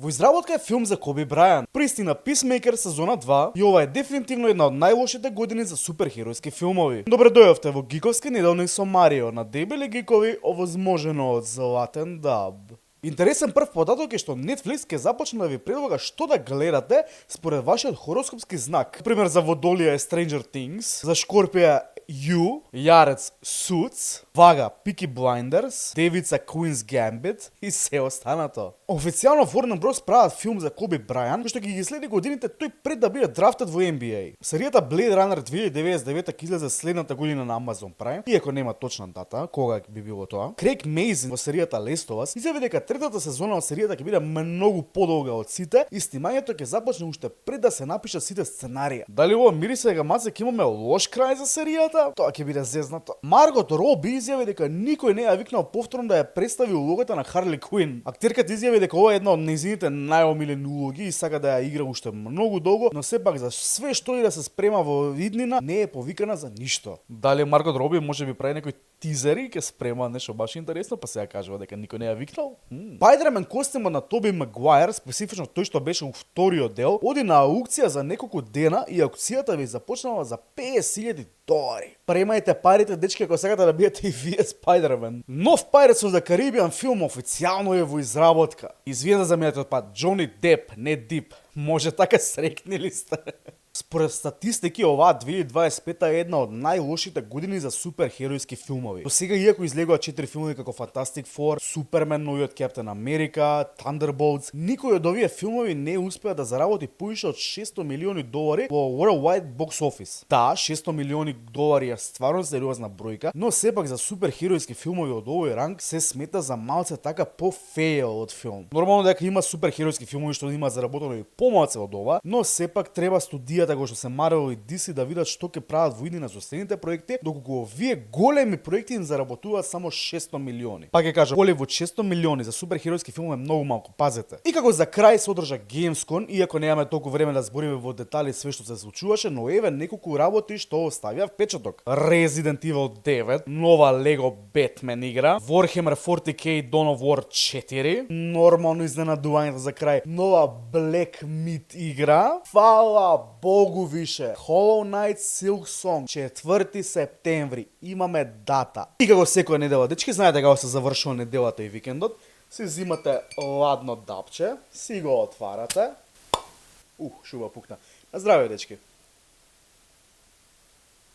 Во изработка е филм за Коби Брајан. Пристигна Peacemaker сезона 2 и ова е дефинитивно една од најлошите години за суперхеројски филмови. Добре дојавте во Гиковски неделник со Марио на дебели гикови, овозможено од Златен Даб. Интересен прв податок е што Netflix ќе започне да ви предлага што да гледате според вашиот хороскопски знак. Пример за Водолија е Stranger Things, за Шкорпија You, Јарец Suits, Вага Peaky Blinders, Девица Queen's Gambit и се останато. Официјално Warner Bros прават филм за Коби Брајан, кој што ги следи годините тој пред да биде драфтет во NBA. Серијата Blade Runner 2099 ќе излезе следната година на Amazon Prime, иако нема точна дата кога би било тоа. Крейг Мейзин во серијата Last of Us изјави дека третата сезона од серијата ќе биде многу подолга од сите и снимањето ќе започне уште пред да се напишат сите сценарија. Дали ова мирисе сега маце ќе имаме лош крај за серијата? Тоа ќе биде зезнато. Маргот Роби изјави дека никој не ја викнал повторно да ја представи улогата на Харли Куин. Актерката изјави дека ова е една од нејзините најомилени улоги и сака да ја игра уште многу долго, но сепак за све што и да се спрема во иднина не е повикана за ништо. Дали Маргот Роби може би прави некој тизери ќе спрема нешто баш интересно, па сега кажува дека никој не ја викнал? Спајдермен костимот на Тоби Магуајер, специфично тој што беше у вториот дел, оди на аукција за неколку дена и аукцијата ви започнала за $50,000. Премајте парите, дечки, ако сакате да биете и вие Спајдермен. Нов Pirates of the Caribbean филм официјално е во изработка. Извинете за минатиот пат, Джони Деп, не Дип. Може така срекни ли сте? Според статистики, оваа 2025 е една од најлошите години за суперхеројски филмови. До сега, иако излегува 4 филмови како Fantastic Four, Супермен, новиот Captain America, Thunderbolts, никој од овие филмови не успеа да заработи повише од $600 милиони во Worldwide Box Office. Да, $600 милиони е стварно сериозна бројка, но сепак за суперхеројски филмови од овој ранг се смета за малце така по-фейл од филм. Нормално дека има суперхеројски филмови што има заработено и помалце од ова, но сепак треба студијата го што се Marvel и DC да видат што ќе прават во иднина со следните проекти, доколку овие големи проекти им заработуваат само $600 милиони. Пак ќе кажам, Холивуд $600 милиони за суперхеројски филм е многу малку, пазете. И како за крај се одржа Gamescom, иако немаме толку време да збориме во детали све што се случуваше, но еве неколку работи што оставија впечаток. Resident Evil 9, нова Lego Batman игра, Warhammer 40K Dawn of War 4, нормално изненадувањето за крај, нова Black Myth игра, фала Богу више, Hollow Knight Silksong, 4 септември, имаме дата. И како секоја недела, дечки, знаете како се завршува неделата и викендот, си зимате ладно дапче, си го отварате, шуба пукна. На здраве, дечки.